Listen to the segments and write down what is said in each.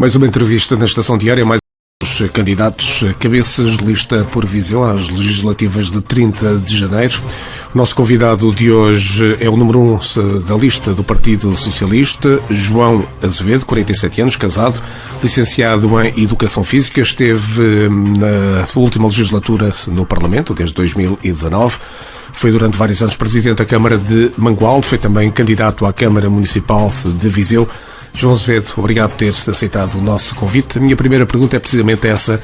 Mais uma entrevista na Estação Diária, mais os candidatos cabeças de lista por Viseu às legislativas de 30 de janeiro. O nosso convidado de hoje é o número 1 da lista do Partido Socialista, João Azevedo, 47 anos, casado, licenciado em Educação Física, esteve na última legislatura no Parlamento, desde 2019. Foi durante vários anos presidente da Câmara de Mangualde, foi também candidato à Câmara Municipal de Viseu. João Azevedo, obrigado por ter aceitado o nosso convite. A minha primeira pergunta é precisamente essa.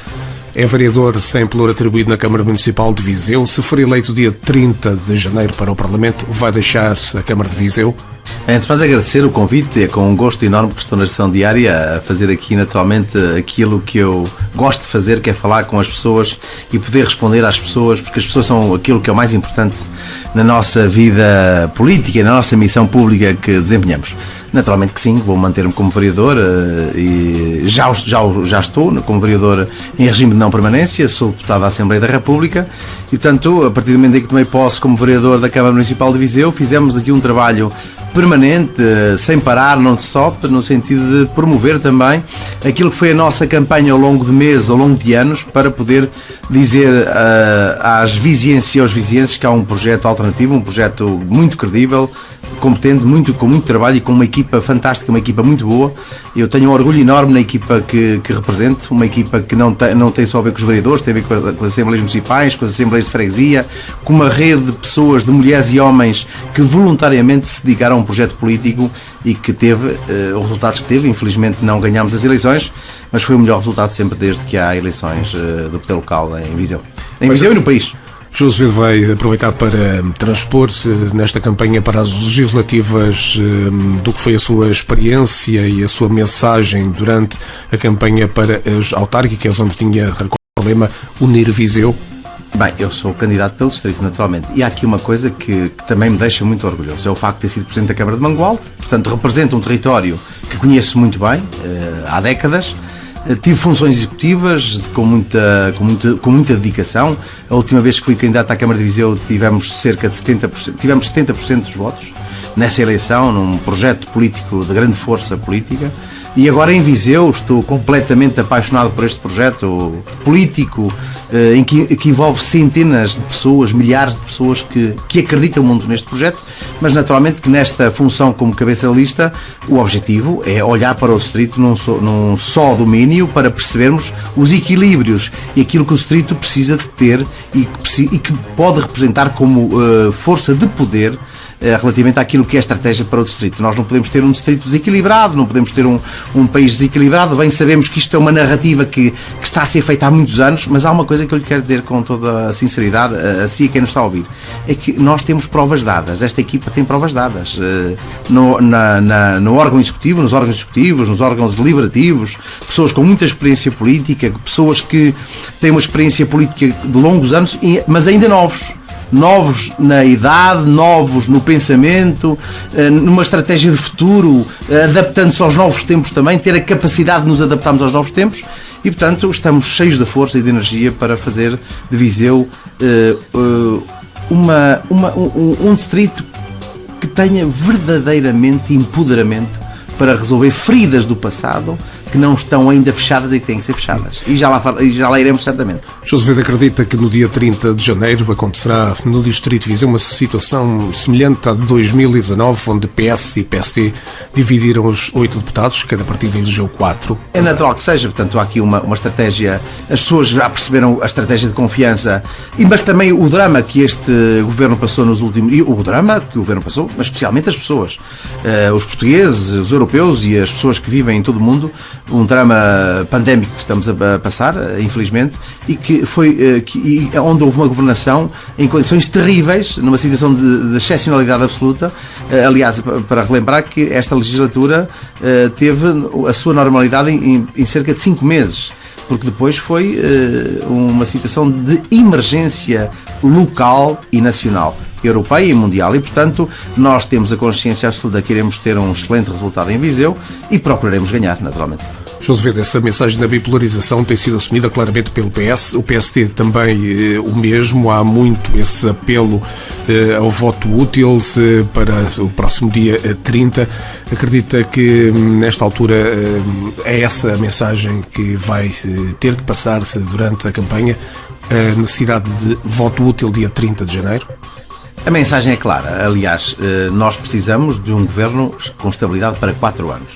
É vereador sem pelour atribuído na Câmara Municipal de Viseu. Se for eleito dia 30 de janeiro para o Parlamento, vai deixar a Câmara de Viseu? Antes de mais agradecer o convite, é com um gosto enorme que estou na Estação Diária a fazer aqui naturalmente aquilo que eu gosto de fazer, que é falar com as pessoas e poder responder às pessoas, porque as pessoas são aquilo que é o mais importante na nossa vida política e na nossa missão pública que desempenhamos. Naturalmente que sim, vou manter-me como vereador e já estou como vereador em regime de não permanência, sou deputado da Assembleia da República e, portanto, a partir do momento em que tomei posse como vereador da Câmara Municipal de Viseu, fizemos aqui um trabalho permanente, sem parar, não stop, no sentido de promover também aquilo que foi a nossa campanha ao longo de meses, ao longo de anos, para poder dizer às vizinhas e aos vizinhenses que há um projeto alternativo, um projeto muito credível, competente, com muito trabalho e com uma equipa fantástica, uma equipa muito boa. Eu tenho um orgulho enorme na equipa que represento, uma equipa que não tem só a ver com os vereadores, tem a ver com as Assembleias Municipais, com as Assembleias de Freguesia, com uma rede de pessoas, de mulheres e homens que voluntariamente se dedicaram a um projeto político e que teve os resultados que teve. Infelizmente não ganhámos as eleições, mas foi o melhor resultado sempre desde que há eleições do poder local em Viseu. Em Viseu e no país. João Azevedo vai aproveitar para transpor nesta campanha para as legislativas do que foi a sua experiência e a sua mensagem durante a campanha para as autárquicas, onde tinha o lema Unir Viseu. Bem, eu sou candidato pelo distrito, naturalmente, e há aqui uma coisa que também me deixa muito orgulhoso, é o facto de ter sido Presidente da Câmara de Mangualde, portanto representa um território que conheço muito bem, há décadas. Tive funções executivas com muita dedicação. A última vez que fui candidato à Câmara de Viseu tivemos cerca de 70% dos votos nessa eleição, num projeto político de grande força política. E agora em Viseu estou completamente apaixonado por este projeto político que envolve centenas de pessoas, milhares de pessoas que acreditam muito neste projeto, mas naturalmente que nesta função como cabeça de lista o objetivo é olhar para o distrito num só domínio para percebermos os equilíbrios e aquilo que o distrito precisa de ter e que pode representar como força de poder relativamente àquilo que é a estratégia para o distrito. Nós não podemos ter um distrito desequilibrado, não podemos ter um país desequilibrado. Bem sabemos que isto é uma narrativa que está a ser feita há muitos anos, mas há uma coisa que eu lhe quero dizer com toda a sinceridade, a si e a quem nos está a ouvir, é que nós temos provas dadas, esta equipa tem provas dadas no órgão executivo, nos órgãos executivos, nos órgãos deliberativos, pessoas com muita experiência política, pessoas que têm uma experiência política de longos anos, mas ainda novos na idade, novos no pensamento, numa estratégia de futuro, adaptando-se aos novos tempos também, ter a capacidade de nos adaptarmos aos novos tempos e, portanto, estamos cheios de força e de energia para fazer de Viseu um distrito que tenha verdadeiramente empoderamento para resolver feridas do passado que não estão ainda fechadas e que têm que ser fechadas. E já lá iremos certamente. João Azevedo acredita que no dia 30 de janeiro acontecerá no Distrito de Viseu uma situação semelhante à de 2019, onde PS e PSD dividiram os 8 deputados, cada partido elegeu 4. É natural que seja, portanto há aqui uma estratégia, as pessoas já perceberam a estratégia de confiança, mas também o drama que este governo passou nos últimos... E o drama que o governo passou, mas especialmente as pessoas, os portugueses, os europeus e as pessoas que vivem em todo o mundo, um drama pandémico que estamos a passar, infelizmente, e que foi onde houve uma governação em condições terríveis, numa situação de excepcionalidade absoluta. Aliás, para relembrar que esta legislatura teve a sua normalidade em cerca de 5 meses, porque depois foi uma situação de emergência local e nacional, europeia e mundial, e portanto nós temos a consciência absoluta que iremos ter um excelente resultado em Viseu e procuraremos ganhar, naturalmente. José, essa mensagem da bipolarização tem sido assumida claramente pelo PS, o PSD também o mesmo. Há muito esse apelo ao voto útil para o próximo dia 30. Acredita que nesta altura é essa a mensagem que vai ter que passar-se durante a campanha, a necessidade de voto útil dia 30 de janeiro? A mensagem é clara. Aliás, nós precisamos de um governo com estabilidade para 4 anos.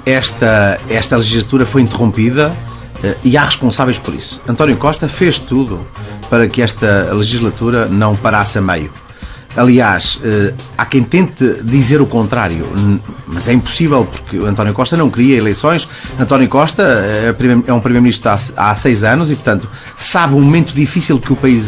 Esta legislatura foi interrompida e há responsáveis por isso. António Costa fez tudo para que esta legislatura não parasse a meio. Aliás, há quem tente dizer o contrário, mas é impossível, porque o António Costa não queria eleições. António Costa é um primeiro-ministro há 6 anos e, portanto, sabe o momento difícil que o país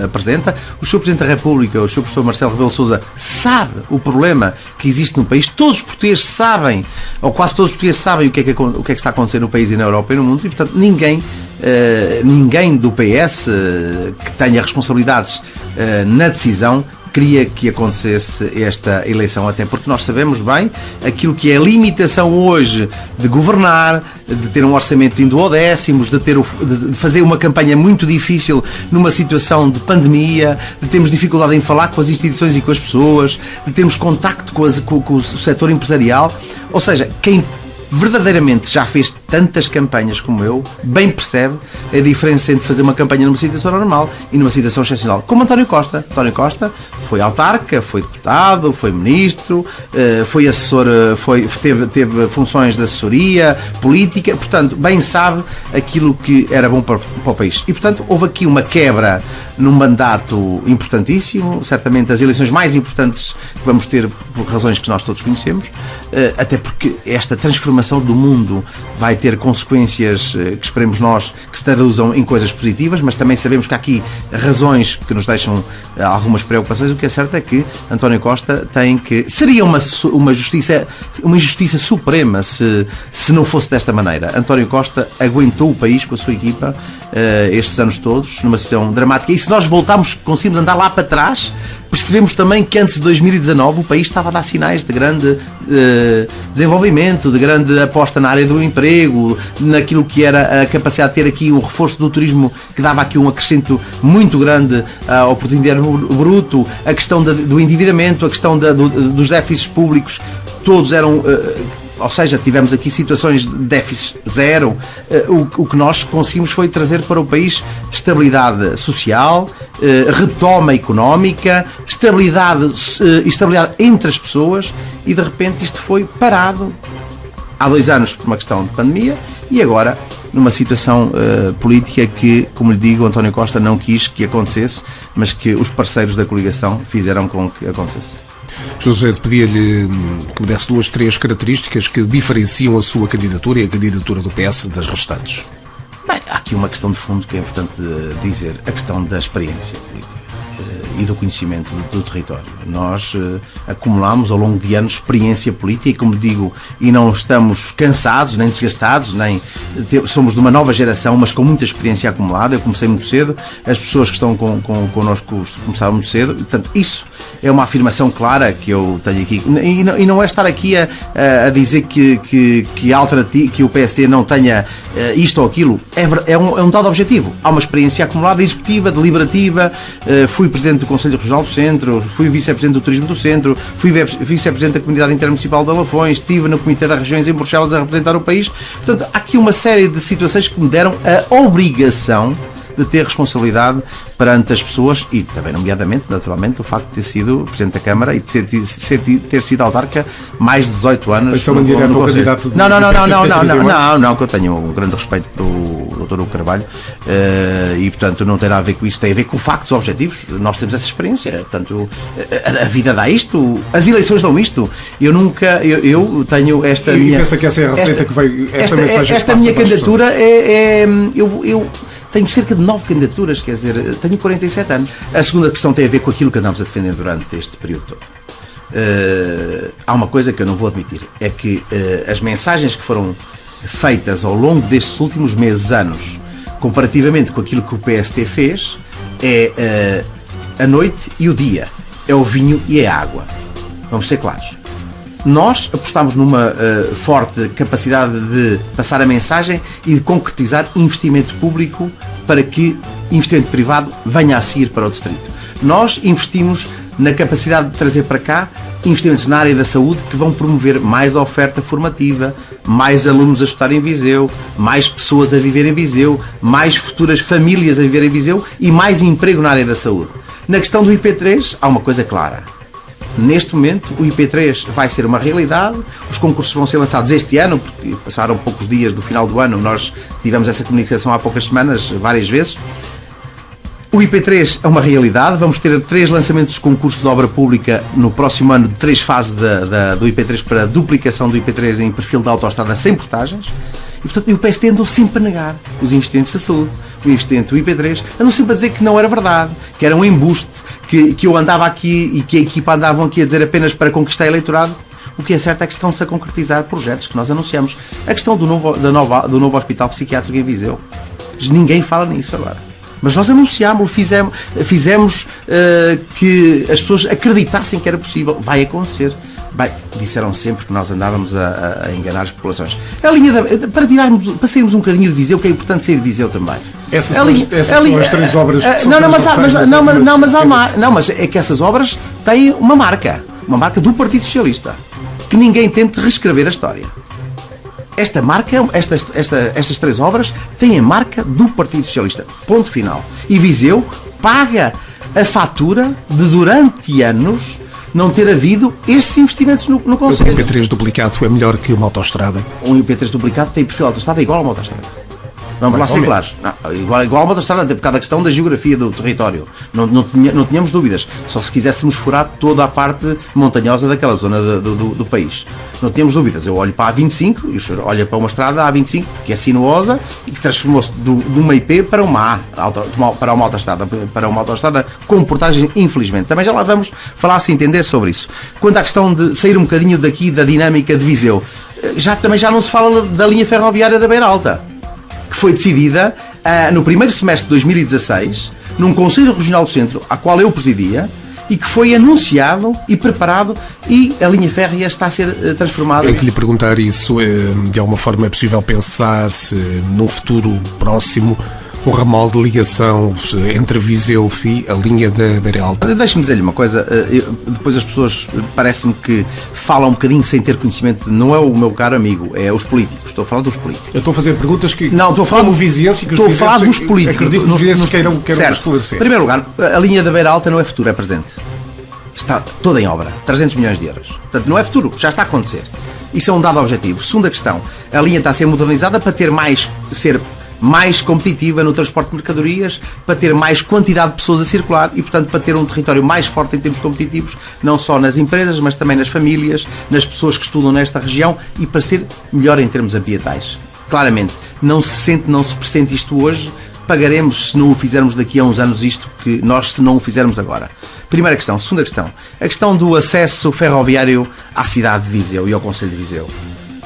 apresenta. O Sr. Presidente da República, o Sr. Professor Marcelo Rebelo de Sousa, sabe o problema que existe no país. Todos os portugueses sabem, ou quase todos os portugueses sabem o que é que está a acontecer no país e na Europa e no mundo, e, portanto, ninguém do PS que tenha responsabilidades na decisão queria que acontecesse esta eleição, até porque nós sabemos bem aquilo que é a limitação hoje de governar, de ter um orçamento indo ao décimos, de fazer uma campanha muito difícil numa situação de pandemia, de termos dificuldade em falar com as instituições e com as pessoas, de termos contacto com o setor empresarial. Ou seja, quem verdadeiramente já fez tantas campanhas como eu, bem percebe a diferença entre fazer uma campanha numa situação normal e numa situação excepcional. Como António Costa. António Costa foi autarca, foi deputado, foi ministro, foi assessor, teve funções de assessoria política, portanto, bem sabe aquilo que era bom para o país. E, portanto, houve aqui uma quebra num mandato importantíssimo, certamente as eleições mais importantes que vamos ter por razões que nós todos conhecemos, até porque esta transformação do mundo vai ter consequências que esperemos nós que se traduzam em coisas positivas, mas também sabemos que há aqui razões que nos deixam algumas preocupações. O que é certo é que António Costa seria uma injustiça suprema se não fosse desta maneira. António Costa aguentou o país com a sua equipa estes anos todos, numa situação dramática, e se nós conseguimos andar lá para trás, percebemos também que antes de 2019 o país estava a dar sinais de grande desenvolvimento, de grande aposta na área do emprego, naquilo que era a capacidade de ter aqui um reforço do turismo que dava aqui um acrescento muito grande ao produto interno bruto, a questão do endividamento, a questão dos déficits públicos, todos eram... Ou seja, tivemos aqui situações de déficit zero. O que nós conseguimos foi trazer para o país estabilidade social, retoma económica, estabilidade entre as pessoas, e de repente isto foi parado há 2 anos por uma questão de pandemia e agora numa situação política que, como lhe digo, António Costa não quis que acontecesse, mas que os parceiros da coligação fizeram com que acontecesse. José, pedia-lhe que me desse 2, 3 características que diferenciam a sua candidatura e a candidatura do PS das restantes. Bem, há aqui uma questão de fundo que é importante dizer, a questão da experiência política e do conhecimento do território. Nós acumulamos ao longo de anos experiência política e, como digo, e não estamos cansados, nem desgastados, nem somos de uma nova geração, mas com muita experiência acumulada. Eu comecei muito cedo, as pessoas que estão connosco começaram muito cedo, portanto, isso é uma afirmação clara que eu tenho aqui. E não é estar aqui a dizer que o PSD não tenha isto ou aquilo. É um dado objetivo. Há uma experiência acumulada, executiva, deliberativa. Fui presidente do Conselho Regional do Centro, fui vice-presidente do Turismo do Centro, fui vice-presidente da Comunidade Intermunicipal de Alafões, estive no Comitê das Regiões em Bruxelas a representar o país. Portanto, há aqui uma série de situações que me deram a obrigação de ter responsabilidade perante as pessoas e também, nomeadamente, naturalmente, o facto de ter sido Presidente da Câmara e de ter sido autarca mais de 18 anos. Pensou em direto ao candidato do Não, que eu tenho um grande respeito pelo Dr. Hugo Carvalho e, portanto, não tem nada a ver com isso, tem a ver com factos objetivos. Nós temos essa experiência, portanto, a vida dá isto, as eleições dão isto. Eu tenho esta minha... E pensa que essa é a receita que veio, esta mensagem esta minha candidatura eu tenho cerca de 9 candidaturas, quer dizer, tenho 47 anos. A segunda questão tem a ver com aquilo que andámos a defender durante este período todo. Há uma coisa que eu não vou admitir, é que as mensagens que foram feitas ao longo destes últimos meses, anos, comparativamente com aquilo que o PST fez, é a noite e o dia, é o vinho e a água. Vamos ser claros. Nós apostamos numa forte capacidade de passar a mensagem e de concretizar investimento público para que investimento privado venha a seguir para o distrito. Nós investimos na capacidade de trazer para cá investimentos na área da saúde que vão promover mais oferta formativa, mais alunos a estudar em Viseu, mais pessoas a viver em Viseu, mais futuras famílias a viver em Viseu e mais emprego na área da saúde. Na questão do IP3, há uma coisa clara. Neste momento, o IP3 vai ser uma realidade, os concursos vão ser lançados este ano, porque passaram poucos dias do final do ano, nós tivemos essa comunicação há poucas semanas, várias vezes. O IP3 é uma realidade, vamos ter 3 lançamentos de concursos de obra pública no próximo ano, de 3 fases do IP3 para a duplicação do IP3 em perfil de autoestrada sem portagens. E, portanto, o PSD andou sempre a negar os investimentos da saúde, o investimento do IP3, andou sempre a dizer que não era verdade, que era um embuste, que eu andava aqui e que a equipa andavam aqui a dizer apenas para conquistar eleitorado. O que é certo é que estão-se a concretizar projetos que nós anunciamos. A questão do novo hospital psiquiátrico em Viseu. Ninguém fala nisso agora. Mas nós anunciámos, fizemos que as pessoas acreditassem que era possível. Vai acontecer. Bem, disseram sempre que nós andávamos a enganar as populações. Para sairmos um bocadinho de Viseu, que é importante sair de Viseu também. Essas são as 3 obras. Mas é que essas obras têm uma marca do Partido Socialista, que ninguém tente reescrever a história. Esta marca, estas 3 obras têm a marca do Partido Socialista. Ponto final. E Viseu paga a fatura de durante anos não ter havido estes investimentos no Conselho. O IP3 duplicado é melhor que uma autoestrada? Um IP3 duplicado tem perfil de autoestrada igual a uma autoestrada. Vamos lá ser claros. Igual a uma autoestrada, até por causa da questão da geografia do território. Não tínhamos dúvidas. Só se quiséssemos furar toda a parte montanhosa daquela zona do país. Não tínhamos dúvidas. Eu olho para a A25 e o senhor olha para uma estrada, a A25, que é sinuosa e que transformou-se de uma IP para uma autoestrada com portagem, infelizmente. Também já lá vamos falar, se entender sobre isso. Quanto à questão de sair um bocadinho daqui da dinâmica de Viseu, também já não se fala da linha ferroviária da Beira Alta, que foi decidida no primeiro semestre de 2016, num Conselho Regional do Centro, a qual eu presidia, e que foi anunciado e preparado, e a linha férrea está a ser transformada. Tenho que lhe perguntar isso. De alguma forma é possível pensar se num futuro próximo um ramal de ligação entre Viseu e a linha da Beira Alta? Deixe-me dizer-lhe uma coisa. Depois as pessoas parece-me que falam um bocadinho sem ter conhecimento. Não é o meu caro amigo, é os políticos. Estou a falar dos políticos. Eu estou a fazer perguntas que... Não, estou a falar como vizinhança, que estou a falar dos políticos. Acredito que os vizinhanços queiram esclarecer. Em primeiro lugar, a linha da Beira Alta não é futuro, é presente. Está toda em obra. 300 milhões de euros. Portanto, não é futuro, já está a acontecer. Isso é um dado objetivo. Segunda questão, a linha está a ser modernizada para ser mais competitiva no transporte de mercadorias, para ter mais quantidade de pessoas a circular e, portanto, para ter um território mais forte em termos competitivos, não só nas empresas, mas também nas famílias, nas pessoas que estudam nesta região e para ser melhor em termos ambientais. Claramente, não se pressente isto hoje, pagaremos se não o fizermos daqui a uns anos isto que nós se não o fizermos agora. Primeira questão. Segunda questão. A questão do acesso ferroviário à cidade de Viseu e ao Conselho de Viseu.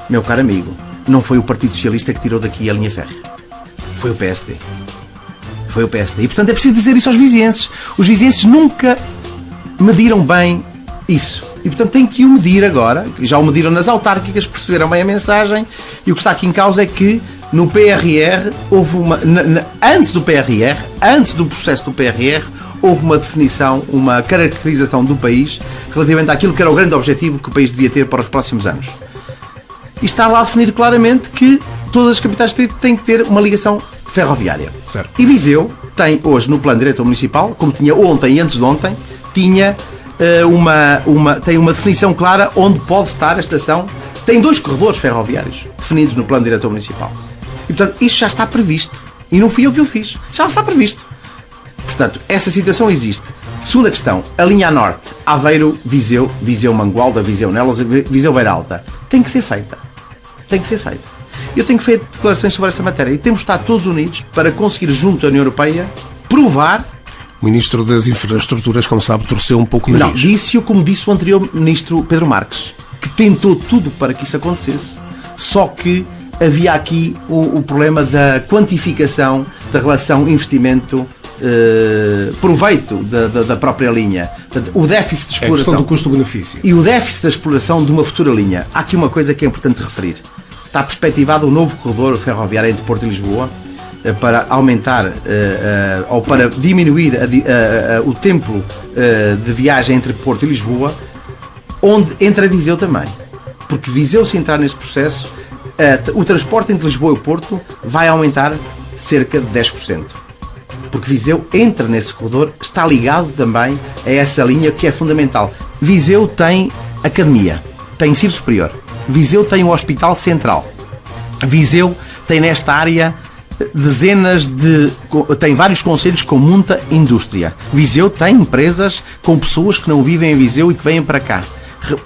Meu caro amigo, não foi o Partido Socialista que tirou daqui a linha férrea. Foi o PSD. Foi o PSD. E, portanto, é preciso dizer isso aos vizienses. Os vizienses nunca mediram bem isso. E, portanto, têm que o medir agora. Já o mediram nas autárquicas, perceberam bem a mensagem. E o que está aqui em causa é que no PRR houve uma... Antes do PRR, antes do processo do PRR, houve uma definição, uma caracterização do país relativamente àquilo que era o grande objetivo que o país devia ter para os próximos anos. E está lá a definir claramente que todas as capitais de distrito têm que ter uma ligação ferroviária. Certo. E Viseu tem hoje no plano diretor municipal, como tinha ontem e antes de ontem, tem uma definição clara onde pode estar a estação. Tem 2 corredores ferroviários definidos no plano diretor municipal. E, portanto, isto já está previsto. E não fui eu que o fiz. Já está previsto. Portanto, essa situação existe. Segunda questão, a linha a norte, Aveiro, Viseu, Viseu-Mangualda, Viseu-Nelas, Viseu-Beira Alta, tem que ser feita. Tem que ser feita. Eu tenho feito declarações sobre essa matéria e temos de estar todos unidos para conseguir, junto à União Europeia, provar... O Ministro das Infraestruturas, como sabe, torceu um pouco o nariz. Não, disse-o como disse o anterior Ministro Pedro Marques, que tentou tudo para que isso acontecesse, só que havia aqui o problema da quantificação da relação investimento proveito da própria linha. Portanto, o déficit de É a questão exploração do custo-benefício. e o déficit da exploração de uma futura linha. Há aqui uma coisa que é importante referir. Está perspectivado um novo corredor ferroviário entre Porto e Lisboa para aumentar ou para diminuir o tempo de viagem entre Porto e Lisboa, onde entra Viseu também. Porque Viseu, se entrar neste processo, o transporte entre Lisboa e Porto vai aumentar cerca de 10%. Porque Viseu entra nesse corredor, está ligado também a essa linha que é fundamental. Viseu tem academia, tem ensino superior. Viseu tem o Hospital Central. Viseu tem nesta área tem vários concelhos com muita indústria. Viseu tem empresas com pessoas que não vivem em Viseu e que vêm para cá.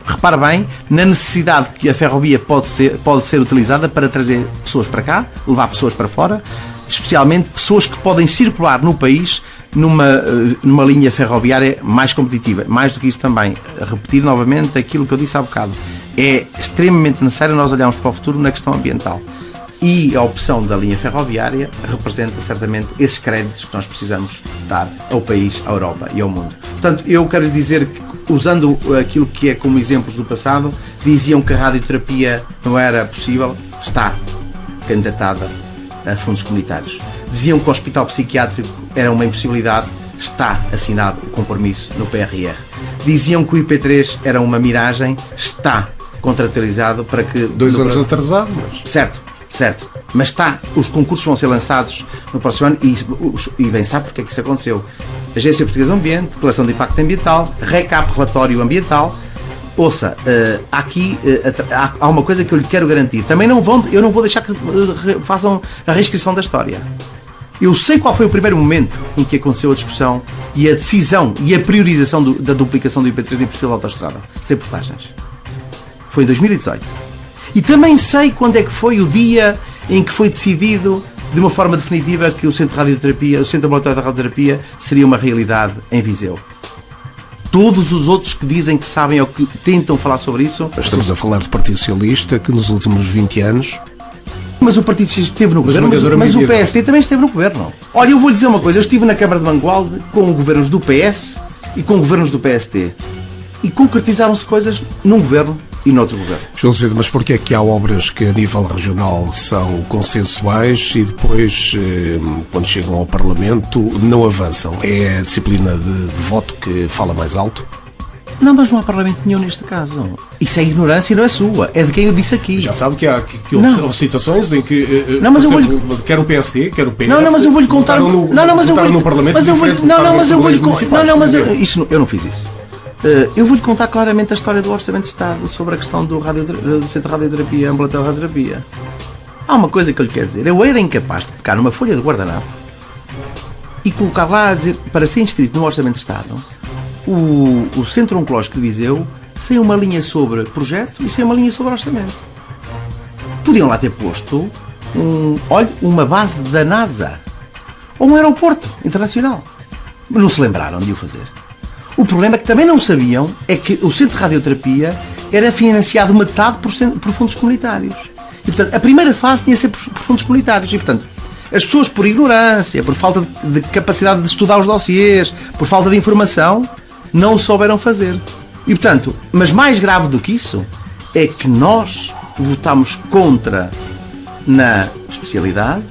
Repara bem na necessidade que a ferrovia pode ser utilizada para trazer pessoas para cá, levar pessoas para fora, especialmente pessoas que podem circular no país numa linha ferroviária mais competitiva. Mais do que isso também, repetir novamente aquilo que eu disse há bocado, é extremamente necessário nós olharmos para o futuro na questão ambiental. E a opção da linha ferroviária representa certamente esses créditos que nós precisamos dar ao país, à Europa e ao mundo. Portanto, eu quero dizer que, usando aquilo que é como exemplos do passado, diziam que a radioterapia não era possível, está candidatada a fundos comunitários. Diziam que o hospital psiquiátrico era uma impossibilidade, está assinado o compromisso no PRR. Diziam que o IP3 era uma miragem, está contratualizado para que... 2 anos atrasado, mas... Certo, mas os concursos vão ser lançados no próximo ano e bem sabe porque é que isso aconteceu. Agência Portuguesa do Ambiente, Declaração de Impacto Ambiental, RECAP, Relatório Ambiental. Ouça, há uma coisa que eu lhe quero garantir. Eu não vou deixar que façam a reescrição da história. Eu sei qual foi o primeiro momento em que aconteceu a discussão e a decisão e a priorização da duplicação do IP3 em perfil de autoestrada, sem portagens. Foi em 2018. E também sei quando é que foi o dia em que foi decidido de uma forma definitiva que o Centro de Radioterapia, o Centro Ambulatório da Radioterapia, seria uma realidade em Viseu. Todos os outros que dizem que sabem ou que tentam falar sobre isso... Estamos a falar do Partido Socialista, que nos últimos 20 anos... Mas o Partido Socialista esteve no governo, mas o PSD também esteve no governo. Olha, eu vou lhe dizer uma coisa, eu estive na Câmara de Mangualde com governos do PS e com governos do PSD. E concretizaram-se coisas num governo e noutro governo. João Azevedo, mas porquê é que há obras que a nível regional são consensuais e depois, quando chegam ao Parlamento, não avançam? É a disciplina de voto que fala mais alto? Não, mas não há Parlamento nenhum neste caso. Isso é ignorância e não é sua. É de quem eu disse aqui. Já sabe que houve situações em que, não, mas por exemplo, quer o PSD, quer o PS... Não, mas eu vou-lhe contar... votaram no Parlamento... Eu não fiz isso. Eu vou-lhe contar claramente a história do Orçamento de Estado sobre a questão do Centro de Radioterapia, Ambulatório de Radioterapia. Há uma coisa que eu lhe quero dizer. Eu era incapaz de pegar numa folha de guardanapo e colocar lá a dizer, para ser inscrito no Orçamento de Estado, o Centro Oncológico de Viseu sem uma linha sobre projeto e sem uma linha sobre orçamento. Podiam lá ter posto uma base da NASA ou um aeroporto internacional. Mas não se lembraram de o fazer. O problema é que também não sabiam é que o Centro de Radioterapia era financiado metade por fundos comunitários. E, portanto, a primeira fase tinha de ser por fundos comunitários. E, portanto, as pessoas, por ignorância, por falta de capacidade de estudar os dossiês, por falta de informação, não o souberam fazer. E, portanto, mas mais grave do que isso é que nós votámos contra na especialidade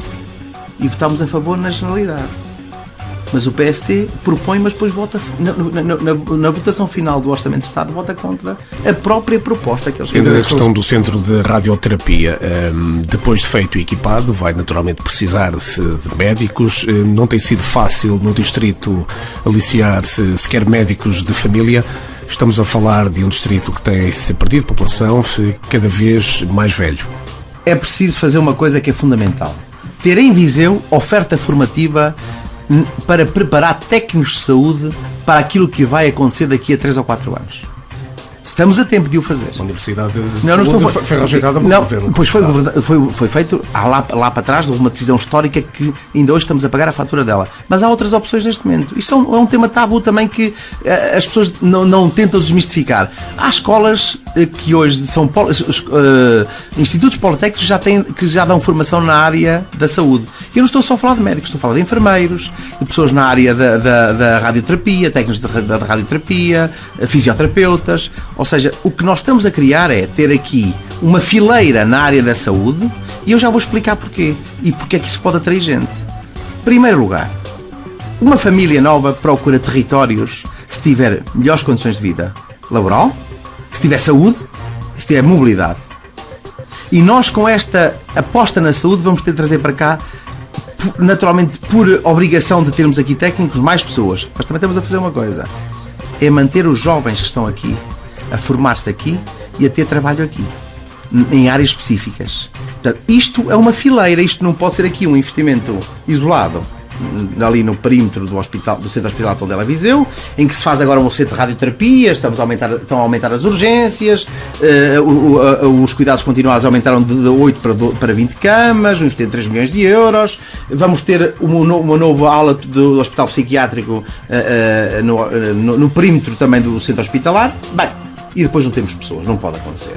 e votámos a favor na generalidade. Mas o PST propõe, mas depois vota na votação final do Orçamento de Estado, vota contra a própria proposta que eles fizeram. Ainda a questão do Centro de Radioterapia, depois de feito e equipado, vai naturalmente precisar-se de médicos. Não tem sido fácil no distrito aliciar-se sequer médicos de família. Estamos a falar de um distrito que tem-se perdido população, cada vez mais velho. É preciso fazer uma coisa que é fundamental. Ter em Viseu oferta formativa para preparar técnicos de saúde para aquilo que vai acontecer daqui a 3 ou 4 anos. Estamos a tempo de o fazer. A Universidade de Não Saúde estou... foi rejeitada pelo governo. Pois foi feito lá para trás, houve uma decisão histórica que ainda hoje estamos a pagar a fatura dela. Mas há outras opções neste momento. Isso é um tema tabu também que as pessoas não tentam desmistificar. Há escolas que hoje são institutos politécnicos que já dão formação na área da saúde. Eu não estou só a falar de médicos, estou a falar de enfermeiros, de pessoas na área da radioterapia, técnicos da radioterapia, fisioterapeutas. Ou seja, o que nós estamos a criar é ter aqui uma fileira na área da saúde e eu já vou explicar porquê. E porque é que isso pode atrair gente. Em primeiro lugar, uma família nova procura territórios se tiver melhores condições de vida laboral, se tiver saúde, se tiver mobilidade. E nós, com esta aposta na saúde, vamos ter de trazer para cá, naturalmente por obrigação de termos aqui técnicos, mais pessoas. Mas também estamos a fazer uma coisa. É manter os jovens que estão aqui a formar-se aqui e a ter trabalho aqui, em áreas específicas. Portanto, isto é uma fileira, isto não pode ser aqui um investimento isolado, ali no perímetro do Centro Hospitalar Tondela Viseu, em que se faz agora um centro de radioterapia, estão a aumentar as urgências, os cuidados continuados aumentaram de 8 para 20 camas, um investimento de 3 milhões de euros, vamos ter uma nova ala do Hospital Psiquiátrico no perímetro também do Centro Hospitalar. Bem, e depois não temos pessoas, não pode acontecer.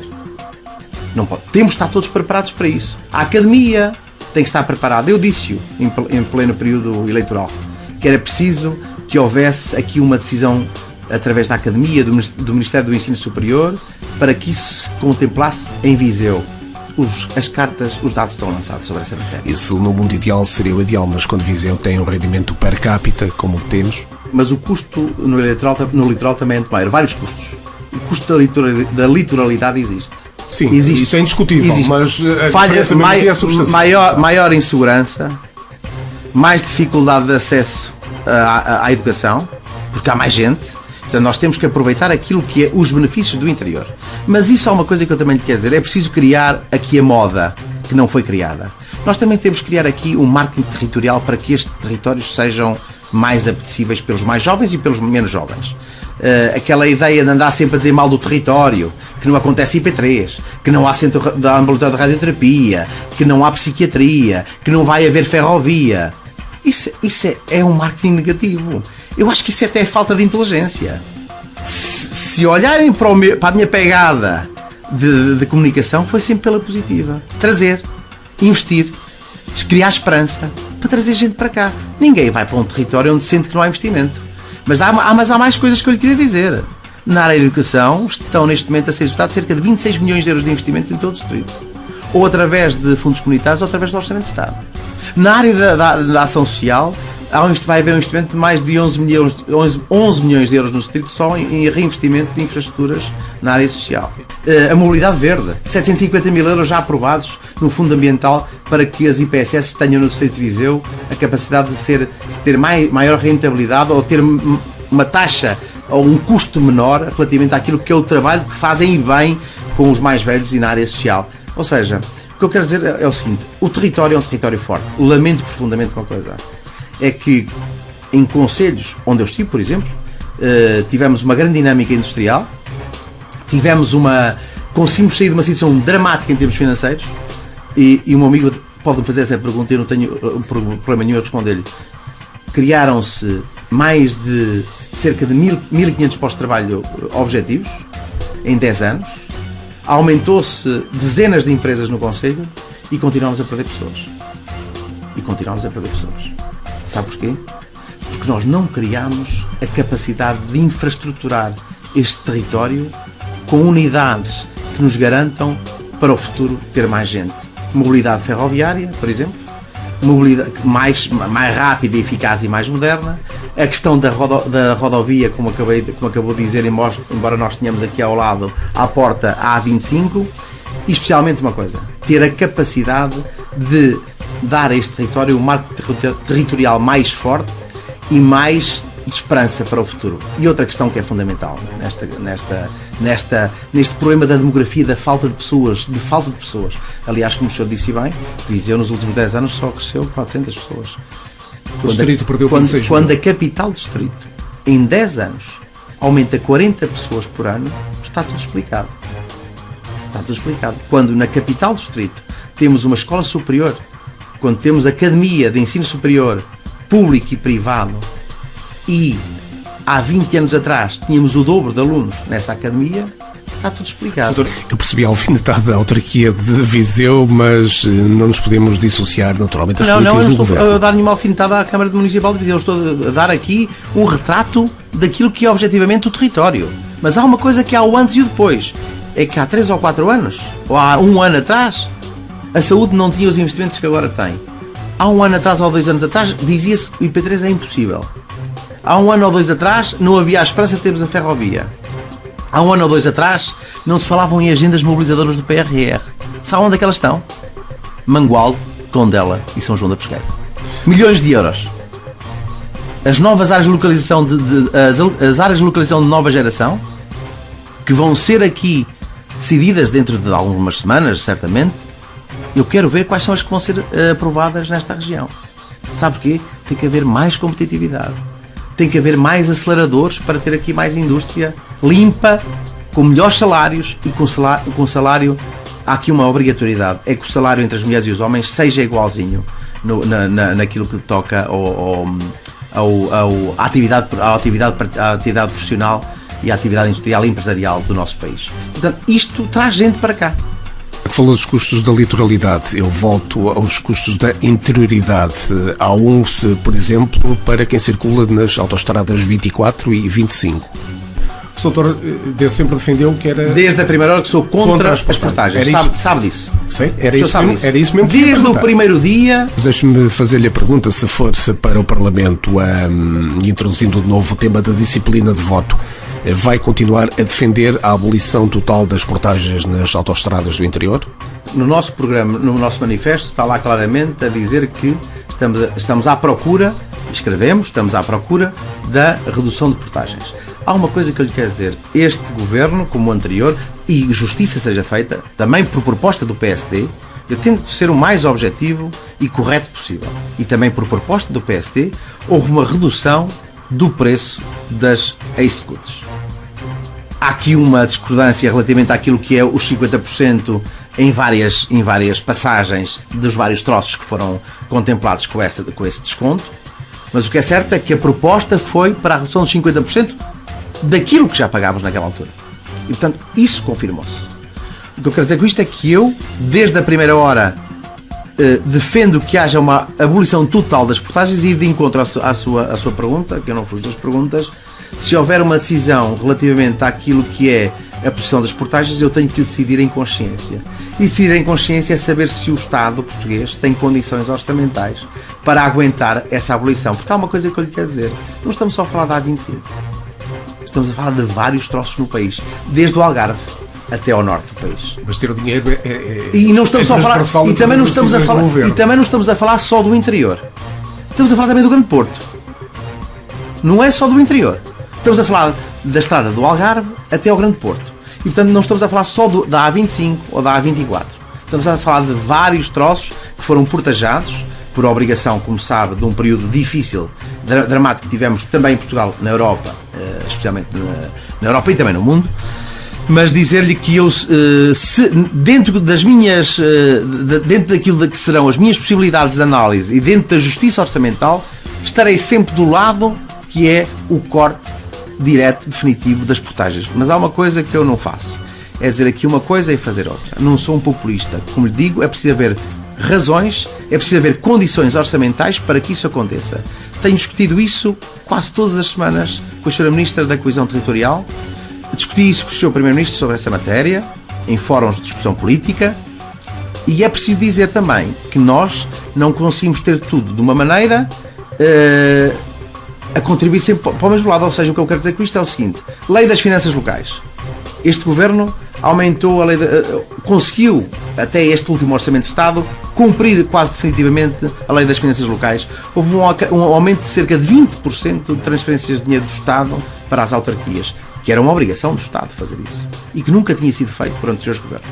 Não pode. Temos de estar todos preparados para isso. A academia tem que estar preparada. Eu disse-o em pleno período eleitoral, que era preciso que houvesse aqui uma decisão através da academia, do Ministério do Ensino Superior, para que isso se contemplasse em Viseu. As cartas, os dados estão lançados sobre essa matéria. Isso no mundo ideal seria o ideal, mas quando Viseu tem um rendimento per capita, como temos... Mas o custo no litoral também é muito maior. Vários custos. O custo da litoralidade existe. Sim, existe. Isso é indiscutível, Existe. mas maior insegurança, mais dificuldade de acesso à educação, porque há mais gente. Portanto, nós temos que aproveitar aquilo que é os benefícios do interior. Mas isso é uma coisa que eu também lhe quero dizer. É preciso criar aqui a moda que não foi criada. Nós também temos que criar aqui um marketing territorial para que estes territórios sejam mais apetecíveis pelos mais jovens e pelos menos jovens. Aquela ideia de andar sempre a dizer mal do território, que não acontece IP3, que não há centro ambulatório de radioterapia, que não há psiquiatria, que não vai haver ferrovia. Isso é um marketing negativo. Eu acho que isso até é falta de inteligência. Se olharem para a minha pegada de comunicação, foi sempre pela positiva. Trazer, investir, criar esperança, para trazer gente para cá. Ninguém vai para um território onde sente que não há investimento. Mas há mais coisas que eu lhe queria dizer. Na área da educação estão neste momento a ser executados cerca de 26 milhões de euros de investimento em todo o distrito. Ou através de fundos comunitários ou através do Orçamento de Estado. Na área da ação social vai haver um investimento de mais de 11 milhões de euros no distrito só em reinvestimento de infraestruturas na área social. A mobilidade verde, 750 mil euros já aprovados no Fundo Ambiental para que as IPSS tenham no distrito de Viseu a capacidade de ter maior rentabilidade ou ter uma taxa ou um custo menor relativamente àquilo que é o trabalho que fazem e bem com os mais velhos e na área social. Ou seja, o que eu quero dizer é o seguinte: o território é um território forte. Lamento profundamente com a coisa. É que em concelhos onde eu estive, por exemplo, tivemos uma grande dinâmica industrial, conseguimos sair de uma situação dramática em termos financeiros, e o meu amigo pode-me fazer essa pergunta e eu não tenho problema nenhum a responder-lhe. Criaram-se mais de cerca de 1.500 postos de trabalho objetivos em 10 anos, aumentou-se dezenas de empresas no concelho e continuamos a perder pessoas. Sabe porquê? Porque nós não criamos a capacidade de infraestruturar este território com unidades que nos garantam para o futuro ter mais gente. Mobilidade ferroviária, por exemplo, mobilidade mais rápida, eficaz e mais moderna. A questão da rodovia, como acabou de dizer, embora nós tenhamos aqui ao lado, à porta, a A25, e especialmente uma coisa, ter a capacidade de dar a este território um marco territorial mais forte e mais de esperança para o futuro. E outra questão que é fundamental neste problema da demografia, da falta de pessoas. Aliás, como o senhor disse bem, Viseu nos últimos 10 anos só cresceu 400 pessoas. O distrito perdeu 26 quando a capital do distrito, em 10 anos, aumenta 40 pessoas por ano, está tudo explicado. Está tudo explicado. Quando na capital do distrito temos uma escola superior, quando temos academia de ensino superior, público e privado, e há 20 anos atrás tínhamos o dobro de alunos nessa academia, está tudo explicado. Doutor, eu percebi a alfinetada da autarquia de Viseu, mas não nos podemos dissociar naturalmente das políticas do governo. Não estou a dar nenhuma alfinetada à Câmara Municipal de Viseu. Eu estou a dar aqui um retrato daquilo que é objetivamente o território. Mas há uma coisa que há o antes e o depois. É que há 3 ou 4 anos, ou há 1 ano atrás, a saúde não tinha os investimentos que agora tem. Há 1 ano atrás ou 2 anos atrás, dizia-se que o IP3 é impossível. Há 1 ano ou 2 atrás, não havia a esperança de termos a ferrovia. Há 1 ano ou 2 atrás, não se falavam em agendas mobilizadoras do PRR. Sabe onde é que elas estão? Mangualde, Tondela e São João da Pesqueira. Milhões de euros. As novas áreas de localização as áreas de localização de nova geração, que vão ser aqui decididas dentro de algumas semanas, certamente, eu quero ver quais são as que vão ser aprovadas nesta região. Sabe porquê? Tem que haver mais competitividade. Tem que haver mais aceleradores para ter aqui mais indústria limpa, com melhores salários e com salário. Há aqui uma obrigatoriedade, é que o salário entre as mulheres e os homens seja igualzinho naquilo que toca à atividade profissional e à atividade industrial e empresarial do nosso país. Portanto, isto traz gente para cá. Falou dos custos da litoralidade. Eu volto aos custos da interioridade. Há um, por exemplo, para quem circula nas autoestradas 24 e 25. O doutor sempre defendeu que era... Desde a primeira hora que sou contra as portagens. Sabe disso? Sim, era isso mesmo. Desde o primeiro dia... Mas deixe-me fazer-lhe a pergunta, se for-se para o Parlamento, introduzindo de novo o tema da disciplina de voto, vai continuar a defender a abolição total das portagens nas autoestradas do interior? No nosso programa, no nosso manifesto, está lá claramente a dizer que estamos à procura, estamos à procura da redução de portagens. Há uma coisa que eu lhe quero dizer. Este governo, como o anterior, e justiça seja feita, também por proposta do PSD, eu tento ser o mais objetivo e correto possível. E também por proposta do PSD, houve uma redução do preço das e-scooters. Há aqui uma discordância relativamente àquilo que é os 50% em várias passagens dos vários troços que foram contemplados com esse desconto, mas o que é certo é que a proposta foi para a redução dos 50% daquilo que já pagávamos naquela altura. E, portanto, isso confirmou-se. O que eu quero dizer com isto é que eu, desde a primeira hora, defendo que haja uma abolição total das portagens e ir de encontro à sua pergunta, que eu não fujo das perguntas. Se houver uma decisão relativamente àquilo que é a posição das portagens, eu tenho que o decidir em consciência. E decidir em consciência é saber se o Estado português tem condições orçamentais para aguentar essa abolição. Porque há uma coisa que eu lhe quero dizer. Não estamos só a falar da A25. Estamos a falar de vários troços no país. Desde o Algarve até ao norte do país. Mas ter o dinheiro e não estamos só a falar, e também não estamos a falar só do interior. Estamos a falar também do Grande Porto. Não é só do interior. Estamos a falar da estrada do Algarve até ao Grande Porto. E portanto não estamos a falar só da A25 ou da A24. Estamos a falar de vários troços que foram portajados por obrigação, como sabe, de um período difícil, dramático que tivemos também em Portugal, na Europa, especialmente na Europa e também no mundo. Mas dizer-lhe que eu, dentro daquilo que serão as minhas possibilidades de análise e dentro da justiça orçamental, estarei sempre do lado que é o corte direto, definitivo das portagens. Mas há uma coisa que eu não faço. É dizer aqui uma coisa e fazer outra. Não sou um populista. Como lhe digo, é preciso haver razões, é preciso haver condições orçamentais para que isso aconteça. Tenho discutido isso quase todas as semanas com a Sra. Ministra da Coesão Territorial. Discuti isso com o Sr. Primeiro-Ministro sobre essa matéria, em fóruns de discussão política, e é preciso dizer também que nós não conseguimos ter tudo de uma maneira a contribuir sempre para o mesmo lado. Ou seja, o que eu quero dizer com isto é o seguinte: Lei das Finanças Locais. Este Governo aumentou a lei, conseguiu, até este último Orçamento de Estado, cumprir quase definitivamente a Lei das Finanças Locais. Houve um aumento de cerca de 20% de transferências de dinheiro do Estado para as autarquias, que era uma obrigação do Estado fazer isso e que nunca tinha sido feito por anteriores governos.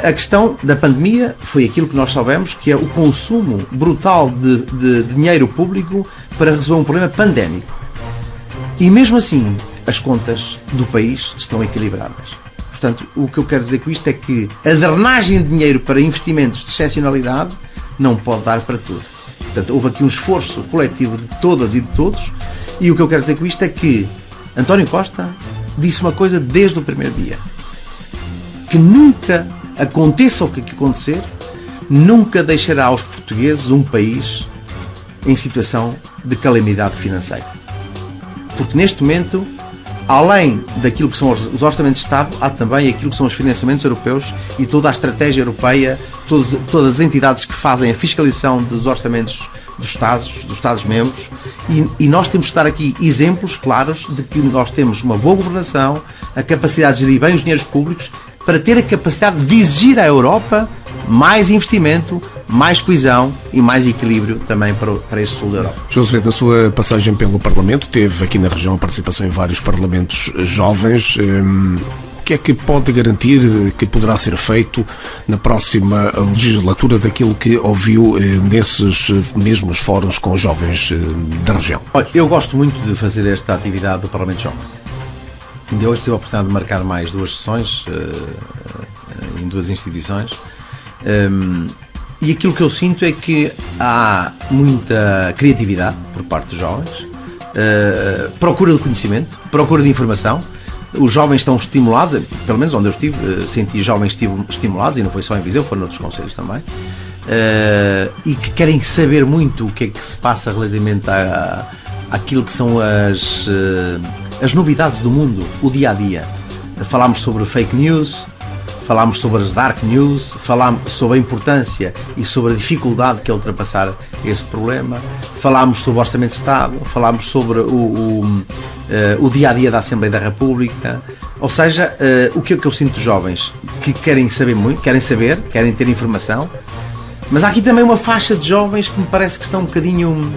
A questão da pandemia foi aquilo que nós soubemos, que é o consumo brutal de dinheiro público para resolver um problema pandémico. E mesmo assim, as contas do país estão equilibradas. Portanto, o que eu quero dizer com isto é que a drenagem de dinheiro para investimentos de excepcionalidade não pode dar para tudo. Portanto, houve aqui um esforço coletivo de todas e de todos, e o que eu quero dizer com isto é que António Costa disse uma coisa desde o primeiro dia: que nunca aconteça o que acontecer, nunca deixará aos portugueses um país em situação de calamidade financeira. Porque neste momento, além daquilo que são os orçamentos de Estado, há também aquilo que são os financiamentos europeus e toda a estratégia europeia, todas as entidades que fazem a fiscalização dos orçamentos dos Estados-membros, e nós temos de dar aqui exemplos claros de que nós temos uma boa governação, a capacidade de gerir bem os dinheiros públicos, para ter a capacidade de exigir à Europa mais investimento, mais coesão e mais equilíbrio também para este sul da Europa. José, na sua passagem pelo Parlamento, teve aqui na região a participação em vários parlamentos jovens. O que é que pode garantir que poderá ser feito na próxima legislatura daquilo que ouviu nesses mesmos fóruns com os jovens da região? Olha, eu gosto muito de fazer esta atividade do Parlamento Jovem. De hoje tive a oportunidade de marcar mais 2 sessões em 2 instituições. E aquilo que eu sinto é que há muita criatividade por parte dos jovens, procura de conhecimento, procura de informação. Os jovens estão estimulados, pelo menos onde eu estive, senti jovens estimulados, e não foi só em Viseu, foram noutros concelhos também, e que querem saber muito o que é que se passa relativamente àquilo que são as novidades do mundo, o dia-a-dia. Falámos sobre fake news, falámos sobre as dark news, falámos sobre a importância e sobre a dificuldade que é ultrapassar esse problema, falámos sobre o Orçamento de Estado, falámos sobre o dia-a-dia da Assembleia da República. Ou seja, o que é que eu sinto dos jovens? Que querem saber muito, querem ter informação, mas há aqui também uma faixa de jovens que me parece que estão um bocadinho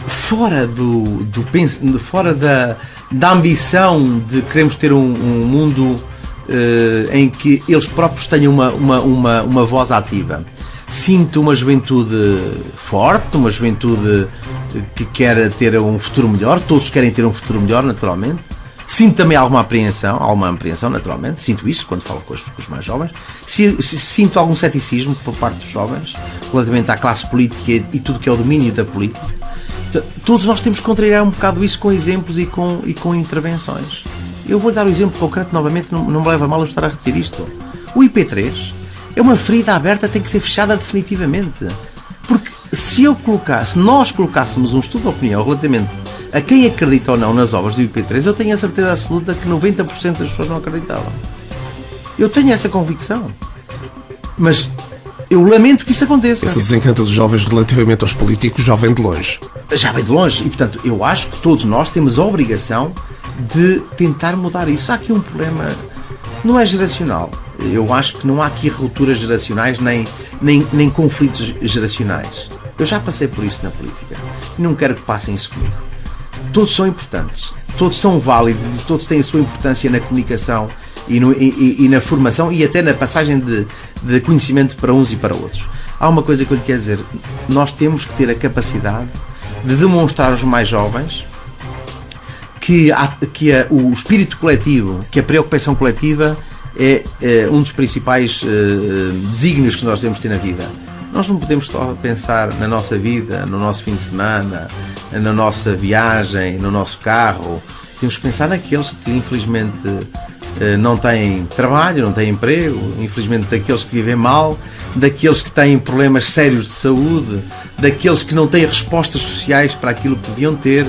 fora fora da ambição de queremos ter um mundo em que eles próprios tenham uma voz ativa. Sinto uma juventude forte, uma juventude que quer ter um futuro melhor, todos querem ter um futuro melhor, naturalmente. Sinto também alguma apreensão, naturalmente, sinto isso quando falo com os mais jovens. Sinto algum ceticismo por parte dos jovens relativamente à classe política e tudo que é o domínio da política. Todos nós temos que contrariar um bocado isso com exemplos e com intervenções. Eu vou-lhe dar um exemplo concreto novamente, não me leva a mal eu estar a repetir isto. O IP3 é uma ferida aberta, tem que ser fechada definitivamente. Porque se nós colocássemos um estudo de opinião relativamente a quem acredita ou não nas obras do IP3, eu tenho a certeza absoluta que 90% das pessoas não acreditavam. Eu tenho essa convicção. Mas eu lamento que isso aconteça. Esse desencanto dos jovens relativamente aos políticos já vem de longe. Já vem de longe. E, portanto, eu acho que todos nós temos a obrigação de tentar mudar isso. Há aqui um problema, não é geracional. Eu acho que não há aqui rupturas geracionais nem conflitos geracionais. Eu já passei por isso na política e não quero que passem isso comigo. Todos são importantes, todos são válidos e todos têm a sua importância na comunicação e na formação e até na passagem de conhecimento para uns e para outros. Há uma coisa que eu lhe quero dizer: nós temos que ter a capacidade de demonstrar aos mais jovens que o espírito coletivo, que a preocupação coletiva é um dos principais desígnios que nós devemos ter na vida. Nós não podemos só pensar na nossa vida, no nosso fim de semana, na nossa viagem, no nosso carro. Temos que pensar naqueles que infelizmente não têm trabalho, não têm emprego, infelizmente daqueles que vivem mal, daqueles que têm problemas sérios de saúde, daqueles que não têm respostas sociais para aquilo que deviam ter,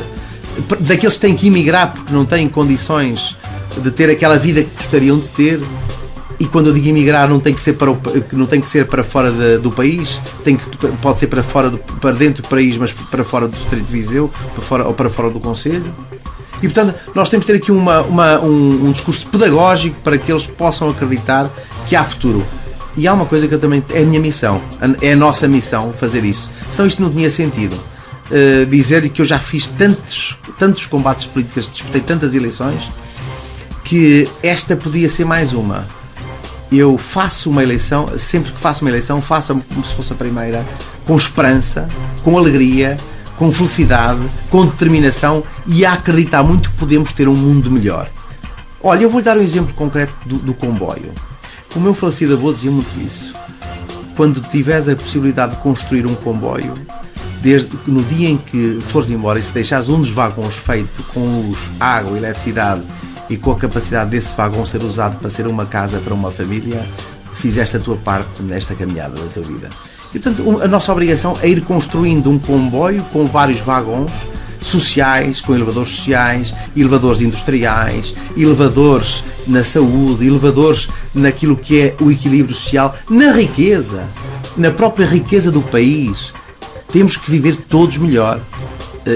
daqueles que têm que emigrar porque não têm condições de ter aquela vida que gostariam de ter. E quando eu digo emigrar, não tem que ser para fora do país, pode ser para dentro do país, mas para fora do distrito de Viseu, ou para fora do concelho. E portanto, nós temos que ter aqui um discurso pedagógico para que eles possam acreditar que há futuro. E há uma coisa que eu também, é a minha missão, é a nossa missão fazer isso. Senão isto não tinha sentido. Dizer-lhe que eu já fiz tantos combates políticos, disputei tantas eleições, que esta podia ser mais uma. Eu faço uma eleição, sempre que faço uma eleição, faço como se fosse a primeira, com esperança, com alegria, com felicidade, com determinação e a acreditar muito que podemos ter um mundo melhor. Olha, eu vou-lhe dar um exemplo concreto do comboio. O meu falecido avô dizia muito isso. Quando tiveres a possibilidade de construir um comboio, desde no dia em que fores embora e se deixares um dos vagões feito com luz, água, eletricidade e com a capacidade desse vagão ser usado para ser uma casa para uma família, fizeste a tua parte nesta caminhada da tua vida. E, portanto, a nossa obrigação é ir construindo um comboio com vários vagões sociais, com elevadores sociais, elevadores industriais, elevadores na saúde, elevadores naquilo que é o equilíbrio social, na riqueza, na própria riqueza do país. Temos que viver todos melhor.